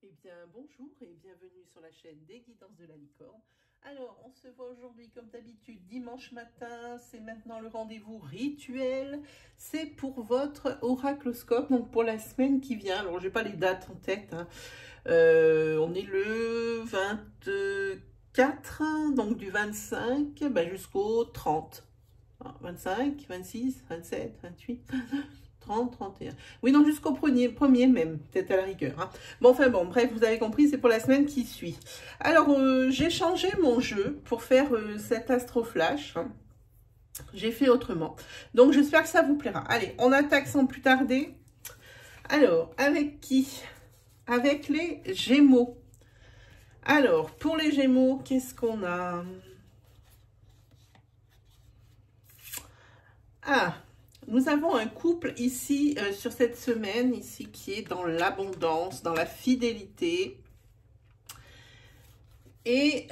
Eh bien, bonjour et bienvenue sur la chaîne des Guidances de la Licorne. Alors, on se voit aujourd'hui comme d'habitude dimanche matin. C'est maintenant le rendez-vous rituel. C'est pour votre oracloscope, donc pour la semaine qui vient. Alors, je n'ai pas les dates en tête, hein. On est le 24, donc du 25 jusqu'au 30. 25, 26, 27, 28... 30, 31. Oui, non, jusqu'au premier même, peut-être à la rigueur, hein. Bon, enfin bon, bref, vous avez compris, c'est pour la semaine qui suit. Alors, j'ai changé mon jeu pour faire cet astroflash, hein. J'ai fait autrement. Donc, j'espère que ça vous plaira. Allez, on attaque sans plus tarder. Alors, avec qui? Avec les Gémeaux. Alors, pour les Gémeaux, qu'est-ce qu'on a? Ah, nous avons un couple ici, sur cette semaine, ici, qui est dans l'abondance, dans la fidélité. Et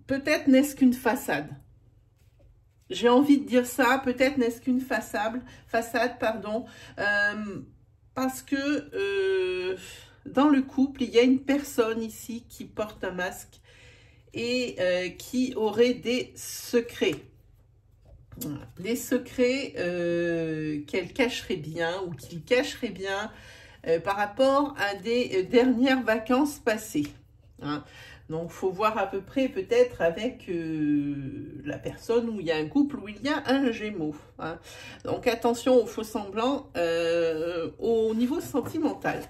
peut-être n'est-ce qu'une façade. J'ai envie de dire ça, peut-être n'est-ce qu'une façade, pardon, parce que dans le couple, il y a une personne ici qui porte un masque et qui aurait des secrets. Des secrets qu'elle cacherait bien ou qu'il cacherait bien par rapport à des dernières vacances passées, hein. Donc, il faut voir à peu près peut-être avec la personne où il y a un couple, où il y a un Gémeaux, hein. Donc, attention aux faux semblants au niveau sentimental.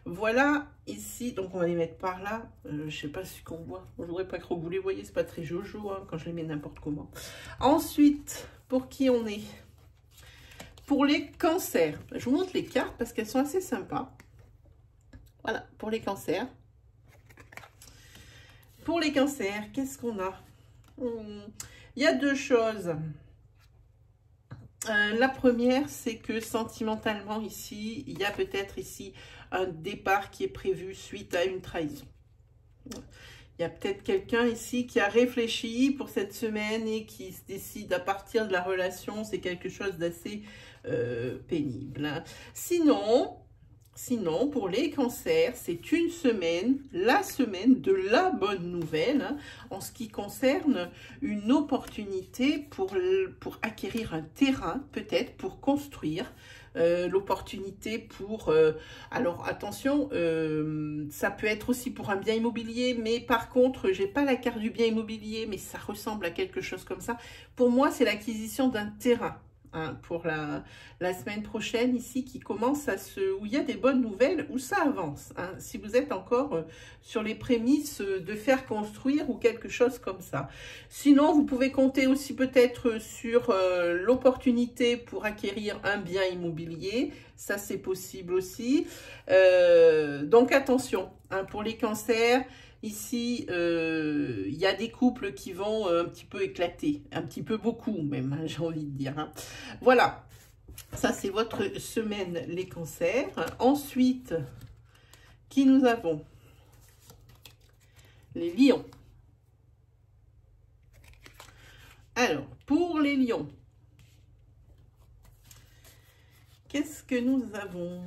Voilà ici, donc on va les mettre par là. Je sais pas si qu'on voit. Je voudrais pas trop que vous les voyez, c'est pas très jojo, hein, quand je les mets n'importe comment. Ensuite, pour qui on est? Pour les cancers. Je vous montre les cartes parce qu'elles sont assez sympas. Voilà, pour les cancers. Pour les cancers, qu'est-ce qu'on a? Il y a deux choses. La première, c'est que sentimentalement ici, il y a peut-être ici un départ qui est prévu suite à une trahison. Il y a peut-être quelqu'un ici qui a réfléchi pour cette semaine et qui se décide à partir de la relation. C'est quelque chose d'assez pénible, hein. Sinon, pour les cancers, c'est une semaine, la semaine de la bonne nouvelle, hein, en ce qui concerne une opportunité pour acquérir un terrain, peut-être pour construire, l'opportunité pour... alors attention, ça peut être aussi pour un bien immobilier, mais par contre, j'ai pas la carte du bien immobilier, mais ça ressemble à quelque chose comme ça. Pour moi, c'est l'acquisition d'un terrain. Hein, pour la semaine prochaine ici qui commence où il y a des bonnes nouvelles, où ça avance, hein, si vous êtes encore sur les prémices de faire construire ou quelque chose comme ça. Sinon, vous pouvez compter aussi peut-être sur l'opportunité pour acquérir un bien immobilier. Ça, c'est possible aussi. Donc, attention, hein, pour les cancers. Ici, il y a des couples qui vont un petit peu éclater, un petit peu beaucoup même, hein, j'ai envie de dire, hein. Voilà, ça c'est votre semaine, les cancers. Ensuite, qui nous avons? Les lions. Alors, pour les lions, qu'est-ce que nous avons?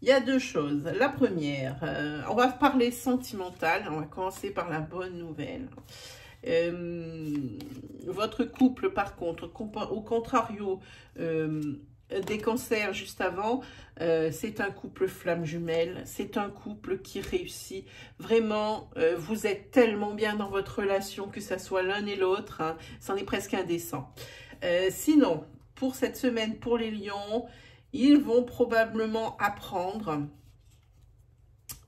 Il y a deux choses. La première, on va parler sentimental. On va commencer par la bonne nouvelle. Votre couple, par contre, au contrario des cancers juste avant, c'est un couple flamme jumelle. C'est un couple qui réussit. Vraiment, vous êtes tellement bien dans votre relation, que ça soit l'un et l'autre, hein, c'en est presque indécent. Sinon, pour cette semaine, pour les lions, ils vont probablement apprendre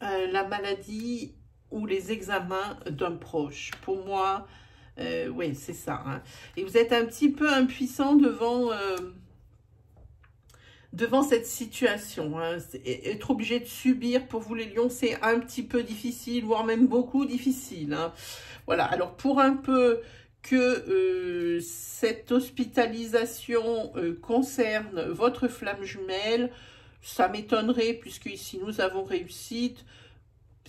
la maladie ou les examens d'un proche. Pour moi, oui, c'est ça, hein. Et vous êtes un petit peu impuissant devant cette situation, hein. Être obligé de subir pour vous les lions, c'est un petit peu difficile, voire même beaucoup difficile, hein. Voilà, alors pour un peu que cette hospitalisation concerne votre flamme jumelle, ça m'étonnerait puisque ici nous avons réussite.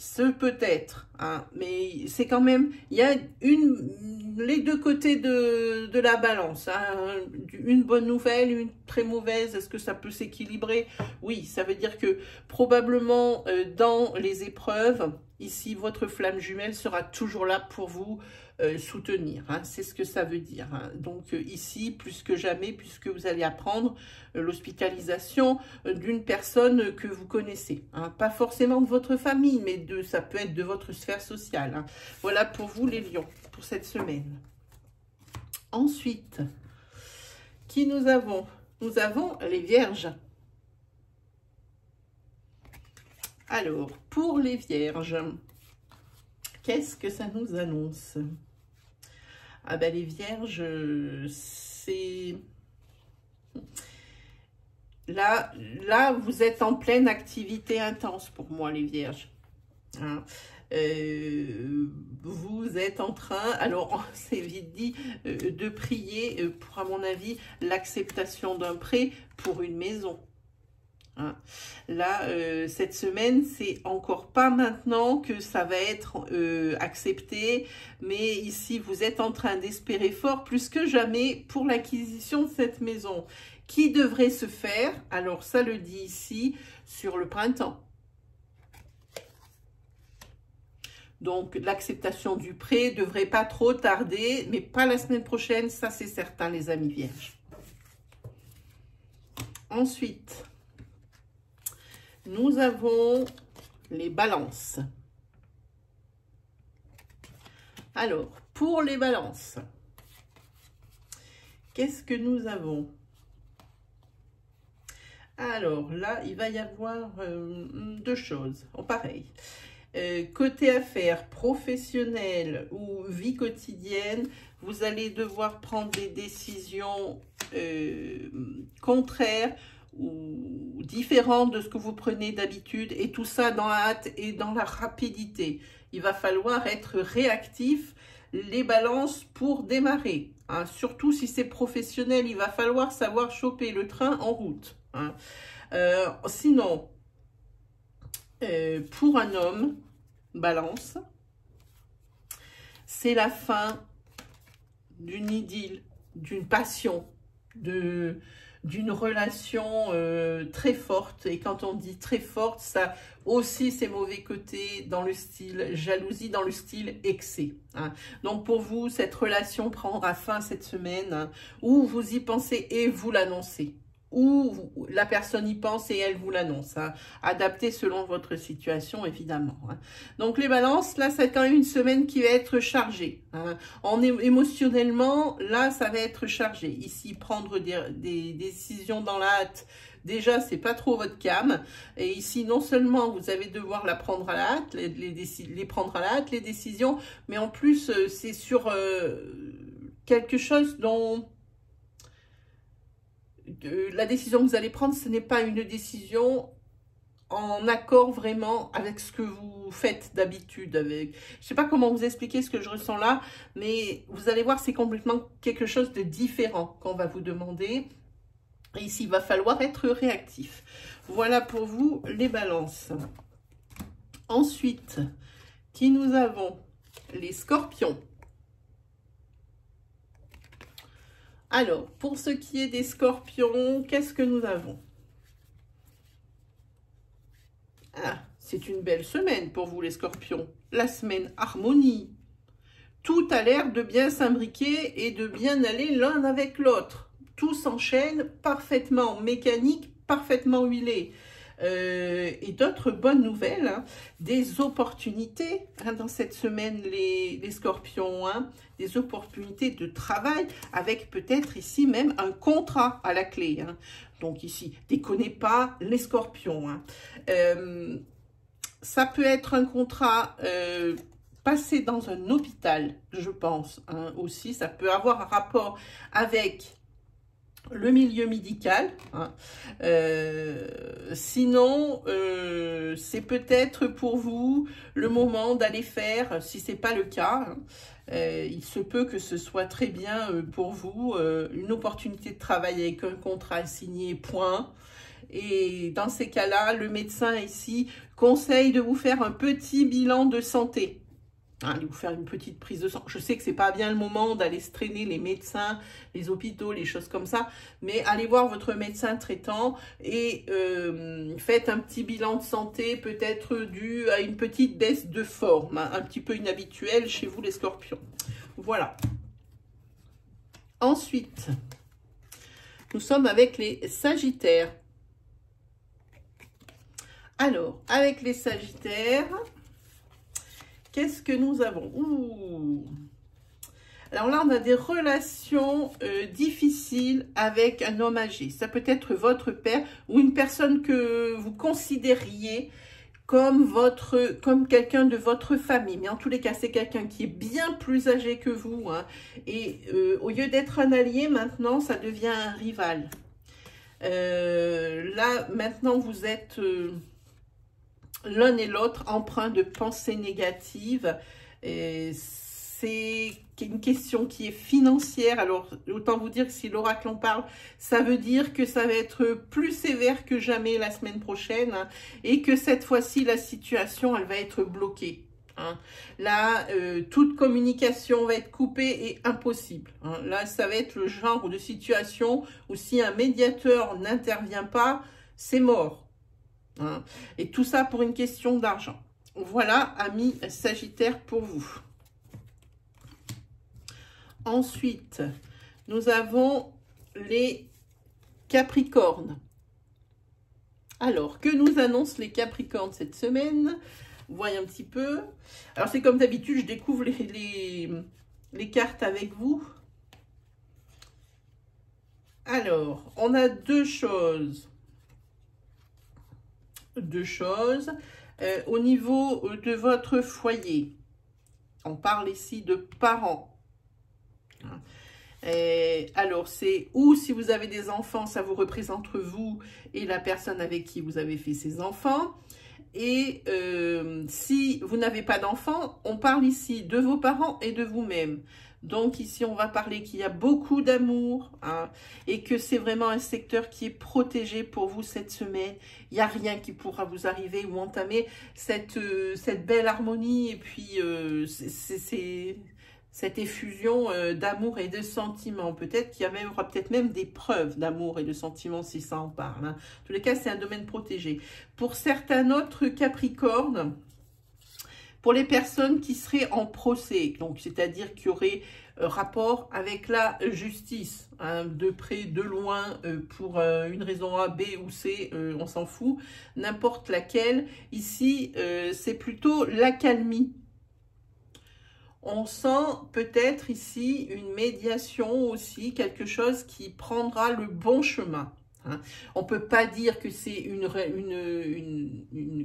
Ce peut-être, hein, mais c'est quand même, il y a les deux côtés de la balance, hein, une bonne nouvelle, une très mauvaise. Est-ce que ça peut s'équilibrer? Oui, ça veut dire que probablement dans les épreuves, ici, votre flamme jumelle sera toujours là pour vous soutenir, hein, c'est ce que ça veut dire, hein. Donc ici, plus que jamais, puisque vous allez apprendre l'hospitalisation d'une personne que vous connaissez, hein, pas forcément de votre famille, mais ça peut être de votre sphère sociale, hein. Voilà pour vous les lions, pour cette semaine. Ensuite, qui nous avons? Nous avons les vierges. Alors, pour les vierges, qu'est-ce que ça nous annonce? Ah ben les vierges, c'est... Là, vous êtes en pleine activité intense pour moi, les vierges. Hein. Vous êtes en train, alors c'est vite dit, de prier pour, à mon avis, l'acceptation d'un prêt pour une maison. Hein. Là, cette semaine, c'est encore pas maintenant que ça va être accepté, mais ici, vous êtes en train d'espérer fort, plus que jamais, pour l'acquisition de cette maison, qui devrait se faire, alors ça le dit ici, sur le printemps. Donc, l'acceptation du prêt devrait pas trop tarder, mais pas la semaine prochaine, ça c'est certain, les amis vierges. Ensuite, nous avons les balances. Alors, pour les balances, qu'est-ce que nous avons? Alors là, il va y avoir deux choses. Oh, pareil. Côté affaires professionnelles ou vie quotidienne, vous allez devoir prendre des décisions contraires ou différentes de ce que vous prenez d'habitude, et tout ça dans la hâte et dans la rapidité. Il va falloir être réactif, les balances, pour démarrer. Hein. Surtout si c'est professionnel, il va falloir savoir choper le train en route. Hein. Sinon, pour un homme, balance, c'est la fin d'une idylle, d'une passion, d'une relation très forte. Et quand on dit très forte, ça aussi ses mauvais côtés dans le style jalousie, dans le style excès. Hein. Donc pour vous, cette relation prendra fin cette semaine, hein, où vous y pensez et vous l'annoncez. Ou la personne y pense et elle vous l'annonce. Hein. Adapté selon votre situation, évidemment. Hein. Donc, les balances, là, c'est quand même une semaine qui va être chargée. Hein. Émotionnellement, là, ça va être chargé. Ici, prendre des décisions dans la hâte, déjà, c'est pas trop votre came. Et ici, non seulement vous allez devoir la prendre à la hâte, les prendre à la hâte, les décisions, mais en plus, c'est sur quelque chose dont... la décision que vous allez prendre, ce n'est pas une décision en accord vraiment avec ce que vous faites d'habitude. Je ne sais pas comment vous expliquer ce que je ressens là, mais vous allez voir, c'est complètement quelque chose de différent qu'on va vous demander. Et ici, il va falloir être réactif. Voilà pour vous les balances. Ensuite, qui nous avons? Les scorpions. Alors, pour ce qui est des scorpions, qu'est-ce que nous avons? Ah, c'est une belle semaine pour vous les scorpions. La semaine harmonie. Tout a l'air de bien s'imbriquer et de bien aller l'un avec l'autre. Tout s'enchaîne parfaitement mécanique, parfaitement huilé. Et d'autres bonnes nouvelles, hein, des opportunités hein, dans cette semaine, les scorpions, hein, des opportunités de travail avec peut-être ici même un contrat à la clé. Hein. Donc ici, déconnez pas les scorpions. Hein. Ça peut être un contrat passé dans un hôpital, je pense, hein, aussi. Ça peut avoir un rapport avec le milieu médical. Hein. Sinon, c'est peut-être pour vous le moment d'aller faire, si ce n'est pas le cas, hein, il se peut que ce soit très bien pour vous, une opportunité de travail avec un contrat signé, point. Et dans ces cas-là, le médecin ici conseille de vous faire un petit bilan de santé. Allez vous faire une petite prise de sang. Je sais que c'est pas bien le moment d'aller se traîner les médecins, les hôpitaux, les choses comme ça, mais allez voir votre médecin traitant et faites un petit bilan de santé, peut-être dû à une petite baisse de forme, hein, un petit peu inhabituelle chez vous les scorpions. Voilà. Ensuite, nous sommes avec les sagittaires. Alors, avec les sagittaires... Qu'est-ce que nous avons? Ouh. Alors là, on a des relations difficiles avec un homme âgé. Ça peut être votre père ou une personne que vous considériez comme quelqu'un de votre famille. Mais en tous les cas, c'est quelqu'un qui est bien plus âgé que vous, hein. Et au lieu d'être un allié, maintenant, ça devient un rival. Là, maintenant, vous êtes... l'un et l'autre empreints de pensées négatives. C'est une question qui est financière. Alors, autant vous dire que si l'oracle en parle, ça veut dire que ça va être plus sévère que jamais la semaine prochaine, hein, et que cette fois-ci, la situation, elle va être bloquée. Hein. Là, toute communication va être coupée et impossible. Hein. Là, ça va être le genre de situation où si un médiateur n'intervient pas, c'est mort. Hein. Et tout ça pour une question d'argent. Voilà, amis Sagittaire, pour vous. Ensuite, nous avons les Capricornes. Alors, que nous annoncent les Capricornes cette semaine? Voyez un petit peu. Alors, c'est comme d'habitude, je découvre les cartes avec vous. Alors, on a deux choses. Au niveau de votre foyer. On parle ici de parents. Alors, c'est ou si vous avez des enfants, ça vous représente vous et la personne avec qui vous avez fait ces enfants. Et si vous n'avez pas d'enfants, on parle ici de vos parents et de vous-même. Donc ici, on va parler qu'il y a beaucoup d'amour, hein, et que c'est vraiment un secteur qui est protégé pour vous cette semaine. Il n'y a rien qui pourra vous arriver ou entamer cette belle harmonie et puis cette effusion d'amour et de sentiments. Peut-être qu'il y aura peut-être même des preuves d'amour et de sentiments si ça en parle. Hein. En tous les cas, c'est un domaine protégé. Pour certains autres Capricornes, pour les personnes qui seraient en procès, donc c'est-à-dire qui auraient rapport avec la justice, hein, de près, de loin, pour une raison A, B ou C, on s'en fout, n'importe laquelle. Ici, c'est plutôt l'accalmie. On sent peut-être ici une médiation aussi, quelque chose qui prendra le bon chemin. Hein. On ne peut pas dire que c'est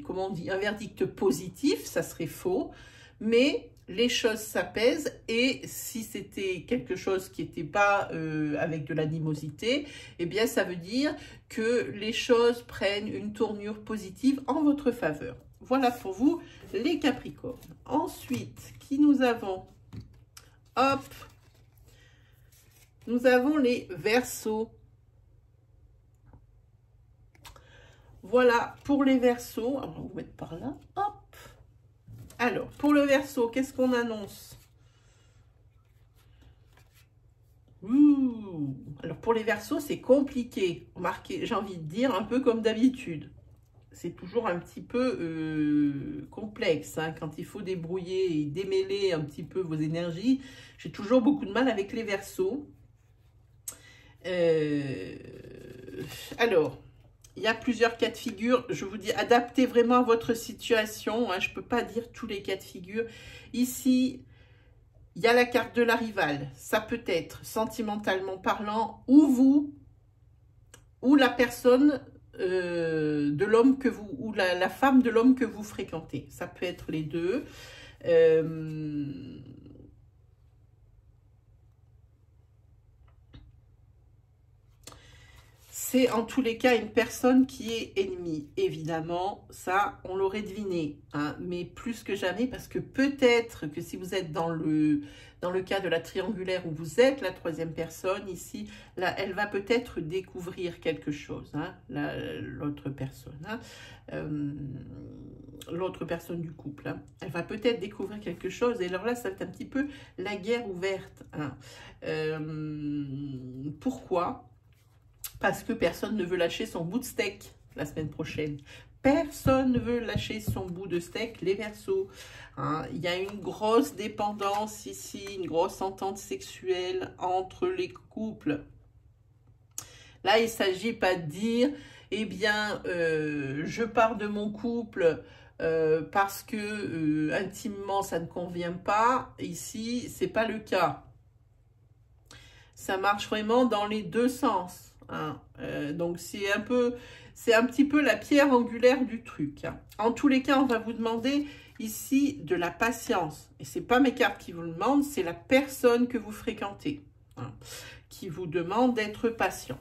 comment on dit, un verdict positif, ça serait faux, mais les choses s'apaisent et si c'était quelque chose qui n'était pas avec de l'animosité, eh bien ça veut dire que les choses prennent une tournure positive en votre faveur. Voilà pour vous les Capricornes. Ensuite, qui nous avons? Hop, nous avons les Verseaux. Voilà, pour les Verseaux, on va vous mettre par là, hop. Alors, pour le Verseau, qu'est-ce qu'on annonce? Ouh. Alors, pour les Verseaux, c'est compliqué. Remarquez, j'ai envie de dire, un peu comme d'habitude. C'est toujours un petit peu complexe, hein, quand il faut débrouiller et démêler un petit peu vos énergies. J'ai toujours beaucoup de mal avec les Verseaux. Alors... il y a plusieurs cas de figure. Je vous dis, adaptez vraiment à votre situation. Hein, je ne peux pas dire tous les cas de figure. Ici, il y a la carte de la rivale. Ça peut être, sentimentalement parlant, ou vous, ou la personne de l'homme que vous, ou la femme de l'homme que vous fréquentez. Ça peut être les deux. c'est en tous les cas une personne qui est ennemie. Évidemment, ça, on l'aurait deviné, hein, mais plus que jamais, parce que peut-être que si vous êtes dans le cas de la triangulaire où vous êtes la troisième personne, ici, là, elle va peut-être découvrir quelque chose, hein, l'autre personne, hein, l'autre personne du couple, hein. Elle va peut-être découvrir quelque chose, et alors là, ça va être un petit peu la guerre ouverte, hein. Pourquoi ? Parce que personne ne veut lâcher son bout de steak la semaine prochaine. Personne ne veut lâcher son bout de steak, les Verseaux. Hein, il y a une grosse dépendance ici, une grosse entente sexuelle entre les couples. Là, il ne s'agit pas de dire, eh bien, je pars de mon couple parce que intimement, ça ne convient pas. Ici, ce n'est pas le cas. Ça marche vraiment dans les deux sens. Hein. Donc, c'est un petit peu la pierre angulaire du truc. Hein. En tous les cas, on va vous demander ici de la patience. Et ce n'est pas mes cartes qui vous le demandent, c'est la personne que vous fréquentez, hein, qui vous demande d'être patient.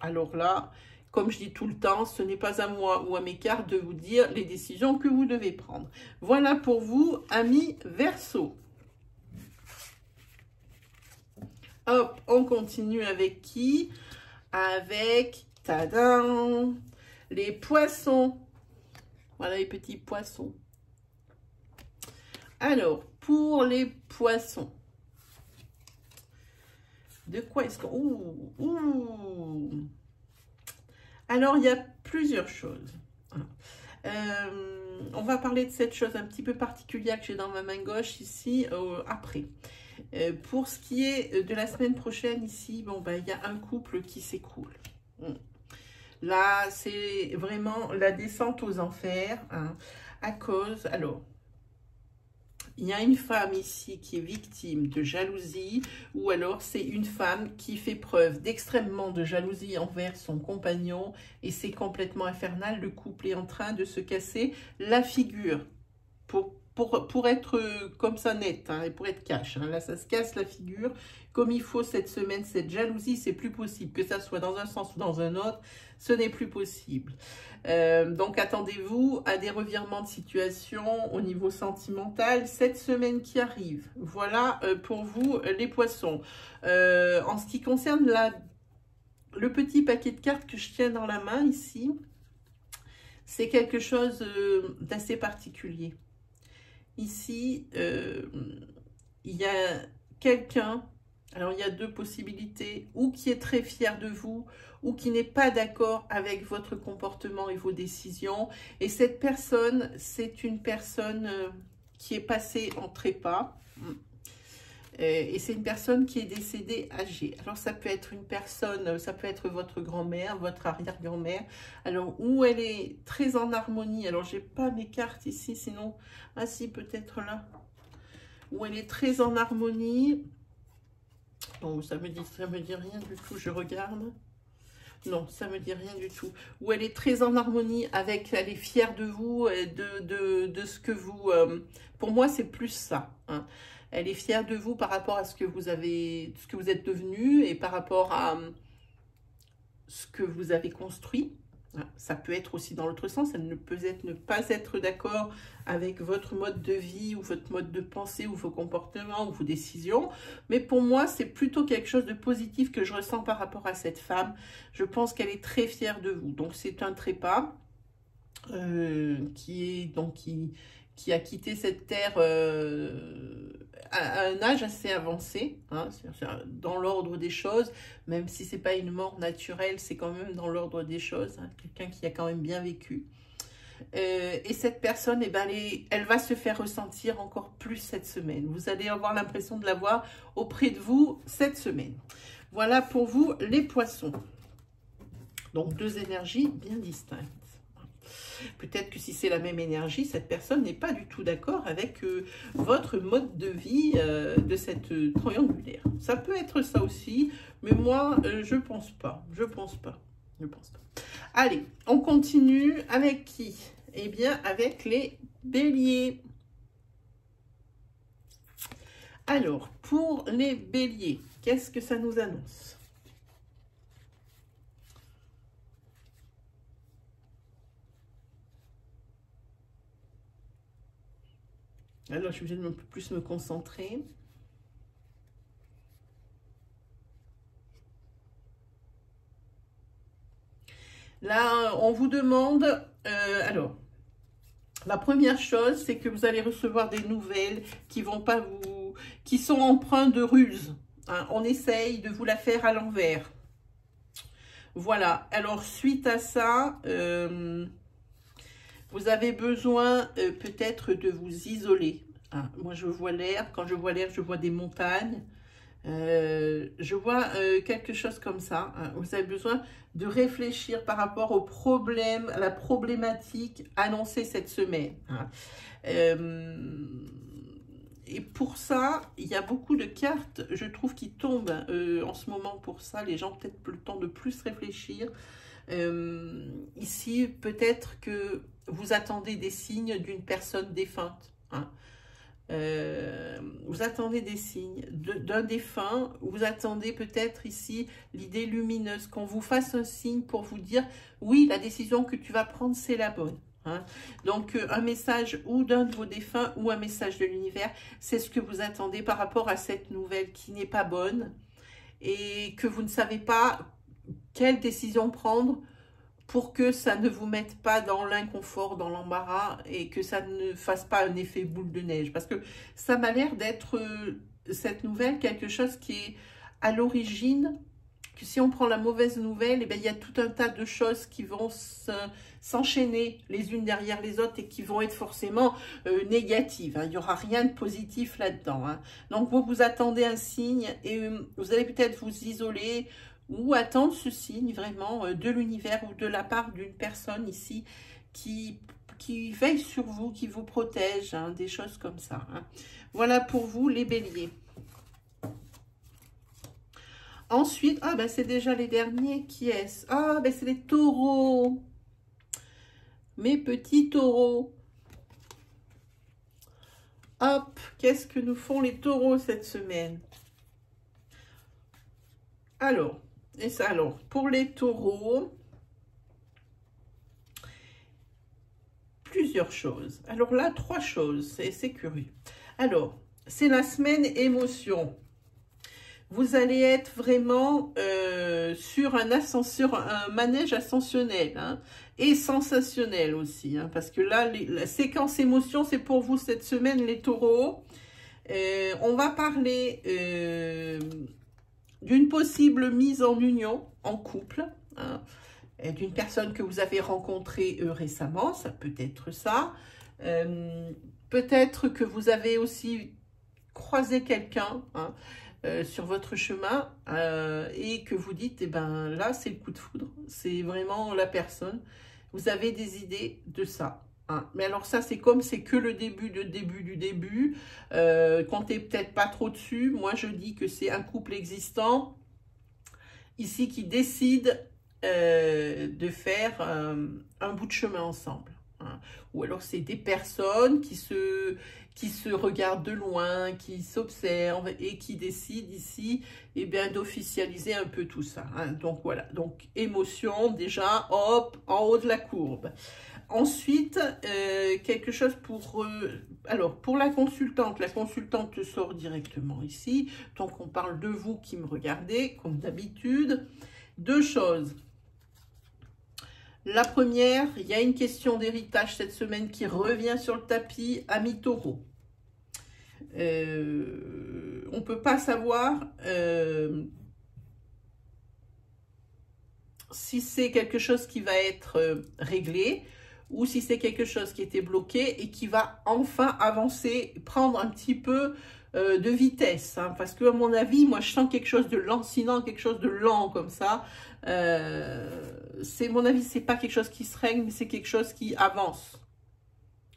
Alors là, comme je dis tout le temps, ce n'est pas à moi ou à mes cartes de vous dire les décisions que vous devez prendre. Voilà pour vous, amis Verseaux. Hop, on continue avec qui? Avec, tadam, les poissons. Voilà les petits poissons. Alors, pour les poissons, de quoi est-ce qu'on... Ouh. Alors, il y a plusieurs choses. On va parler de cette chose un petit peu particulière que j'ai dans ma main gauche ici, après. Pour ce qui est de la semaine prochaine ici, bon, ben, il y a un couple qui s'écroule. Là, c'est vraiment la descente aux enfers, hein, à cause... Alors, il y a une femme ici qui est victime de jalousie, ou alors c'est une femme qui fait preuve d'extrêmement de jalousie envers son compagnon, et c'est complètement infernal. Le couple est en train de se casser la figure pour être comme ça net, hein, et pour être cash. Hein. Là, ça se casse la figure comme il faut cette semaine. Cette jalousie, c'est plus possible. Que ça soit dans un sens ou dans un autre, ce n'est plus possible. Donc, attendez-vous à des revirements de situation au niveau sentimental cette semaine qui arrive. Voilà pour vous, les poissons. En ce qui concerne le petit paquet de cartes que je tiens dans la main ici, c'est quelque chose d'assez particulier. Ici, il y a quelqu'un, alors il y a deux possibilités, ou qui est très fier de vous, ou qui n'est pas d'accord avec votre comportement et vos décisions. Et cette personne, c'est une personne qui est passée en trépas. Et c'est une personne qui est décédée âgée. Alors, ça peut être une personne, ça peut être votre grand-mère, votre arrière-grand-mère. Alors, où elle est très en harmonie. Alors, j'ai pas mes cartes ici, sinon... Ah si, peut-être là. Où elle est très en harmonie. Bon, ça me dit rien du tout, je regarde. Non, ça me dit rien du tout. Où elle est très en harmonie avec, elle est fière de vous, et de ce que vous... pour moi, c'est plus ça, hein. Elle est fière de vous par rapport à ce que vous avez, ce que vous êtes devenu et par rapport à ce que vous avez construit. Ça peut être aussi dans l'autre sens. Elle ne peut être, ne pas être d'accord avec votre mode de vie ou votre mode de pensée ou vos comportements ou vos décisions. Mais pour moi, c'est plutôt quelque chose de positif que je ressens par rapport à cette femme. Je pense qu'elle est très fière de vous. Donc, c'est un trépas qui a quitté cette terre à un âge assez avancé, hein, dans l'ordre des choses, même si ce n'est pas une mort naturelle, c'est quand même dans l'ordre des choses, hein, quelqu'un qui a quand même bien vécu. Et cette personne, eh ben, elle va se faire ressentir encore plus cette semaine. Vous allez avoir l'impression de l'avoir auprès de vous cette semaine. Voilà pour vous les poissons. Donc deux énergies bien distinctes. Peut-être que si c'est la même énergie, cette personne n'est pas du tout d'accord avec votre mode de vie de cette triangulaire. Ça peut être ça aussi, mais moi, je pense pas. Je pense pas. Allez, on continue avec qui? Eh bien, avec les béliers. Alors, pour les béliers, qu'est-ce que ça nous annonce? Alors, je suis obligée de un peu plus me concentrer. Là, on vous demande, alors, la première chose, c'est que vous allez recevoir des nouvelles qui vont pas vous, qui sont empreintes de ruse. Hein. On essaye de vous la faire à l'envers. Voilà. Alors, suite à ça, vous avez besoin peut-être de vous isoler. Hein. Moi, je vois l'air. Quand je vois l'air, je vois des montagnes. Je vois quelque chose comme ça. Hein. Vous avez besoin de réfléchir par rapport au problème, à la problématique annoncée cette semaine. Hein. Et pour ça, il y a beaucoup de cartes, je trouve, qui tombent en ce moment pour ça. Les gens peut-être le temps de plus réfléchir. Ici, peut-être que vous attendez des signes d'une personne défunte. Hein. Vous attendez des signes d'un défunt, vous attendez peut-être ici l'idée lumineuse, qu'on vous fasse un signe pour vous dire oui, la décision que tu vas prendre, c'est la bonne. Hein. Donc un message ou d'un de vos défunts ou un message de l'univers, c'est ce que vous attendez par rapport à cette nouvelle qui n'est pas bonne et que vous ne savez pas quelle décision prendre pour que ça ne vous mette pas dans l'inconfort, dans l'embarras, et que ça ne fasse pas un effet boule de neige. Parce que ça m'a l'air d'être, cette nouvelle, quelque chose qui est à l'origine, que si on prend la mauvaise nouvelle, eh bien, il y a tout un tas de choses qui vont s'enchaîner les unes derrière les autres et qui vont être forcément négatives. Hein. Il n'y aura rien de positif là-dedans. Hein. Donc, vous vous attendez un signe et vous allez peut-être vous isoler, ou attendre ce signe vraiment de l'univers ou de la part d'une personne ici qui veille sur vous, qui vous protège, hein, des choses comme ça. Hein. Voilà pour vous les béliers. Ensuite, ah ben c'est déjà les derniers, qui est-ce? Ah ben c'est les taureaux. Mes petits taureaux. Hop, qu'est-ce que nous font les taureaux cette semaine? Alors, et ça, alors, pour les taureaux, plusieurs choses. Alors là, 3 choses, c'est curieux. Alors, c'est la semaine émotion. Vous allez être vraiment sur un ascenseur, un manège ascensionnel, hein, et sensationnel aussi, hein, parce que là, la séquence émotion, c'est pour vous cette semaine, les taureaux. On va parler d'une possible mise en union, en couple, hein, d'une personne que vous avez rencontrée récemment, ça peut être ça. Peut-être que vous avez aussi croisé quelqu'un hein, sur votre chemin et que vous dites, eh ben là, c'est le coup de foudre, c'est vraiment la personne. Vous avez des idées de ça. Hein. Mais alors ça, c'est comme c'est que le début du début. Comptez peut-être pas trop dessus. Moi, je dis que c'est un couple existant ici qui décide de faire un bout de chemin ensemble. Hein. Ou alors c'est des personnes qui se regardent de loin, qui s'observent et qui décident ici eh bien d'officialiser un peu tout ça. Hein. Donc voilà, donc émotion déjà, hop, en haut de la courbe. Ensuite, quelque chose pour... alors, pour la consultante sort directement ici. Donc, on parle de vous qui me regardez, comme d'habitude. 2 choses. La première, il y a une question d'héritage cette semaine qui revient sur le tapis, amis taureaux. On ne peut pas savoir si c'est quelque chose qui va être réglé ou si c'est quelque chose qui était bloqué et qui va enfin avancer, prendre un petit peu de vitesse. Hein, parce que à mon avis, moi je sens quelque chose de lancinant, quelque chose de lent comme ça. C'est mon avis, c'est pas quelque chose qui se règle, mais c'est quelque chose qui avance.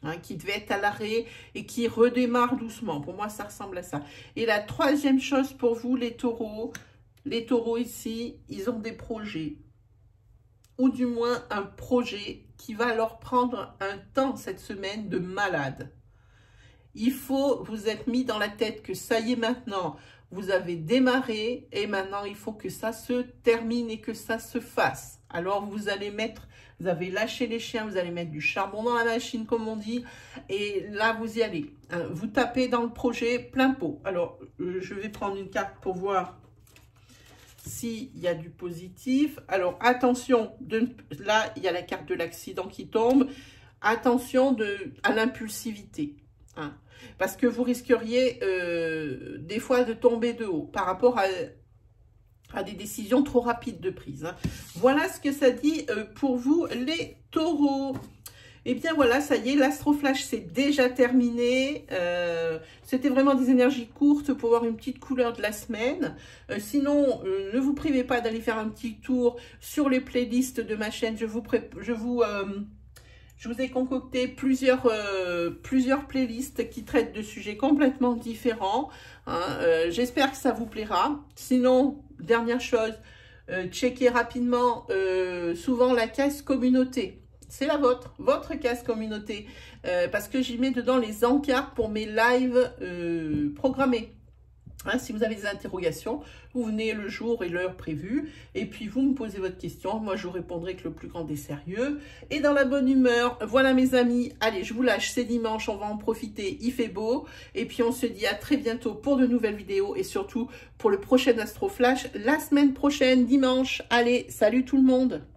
Hein, qui devait être à l'arrêt et qui redémarre doucement. Pour moi, ça ressemble à ça. Et la 3e chose pour vous, les taureaux ici, ils ont des projets. Ou du moins un projet qui va leur prendre un temps cette semaine de malade. Il faut vous être mis dans la tête que ça y est maintenant, vous avez démarré et maintenant il faut que ça se termine et que ça se fasse. Alors vous allez mettre, vous avez lâché les chiens, vous allez mettre du charbon dans la machine comme on dit, et là vous y allez. Vous tapez dans le projet plein pot. Alors je vais prendre une carte pour voir s'il y a du positif. Alors attention, là il y a la carte de l'accident qui tombe. Attention à l'impulsivité. Hein, parce que vous risqueriez des fois de tomber de haut par rapport à des décisions trop rapides de prise. Hein. Voilà ce que ça dit pour vous les taureaux. Et bien voilà, ça y est, l'astroflash c'est déjà terminé. C'était vraiment des énergies courtes pour voir une petite couleur de la semaine. Sinon, ne vous privez pas d'aller faire un petit tour sur les playlists de ma chaîne. Je vous ai concocté plusieurs playlists qui traitent de sujets complètement différents. Hein. J'espère que ça vous plaira. Sinon, dernière chose, checkez rapidement souvent la case communauté. C'est la votre case communauté. Parce que j'y mets dedans les encarts pour mes lives programmés. Hein, si vous avez des interrogations, vous venez le jour et l'heure prévue et puis vous me posez votre question. Moi, je vous répondrai avec le plus grand des sérieux et dans la bonne humeur. Voilà mes amis, allez, je vous lâche, c'est dimanche, on va en profiter, il fait beau. Et puis, on se dit à très bientôt pour de nouvelles vidéos et surtout pour le prochain Astro Flash la semaine prochaine, dimanche. Allez, salut tout le monde!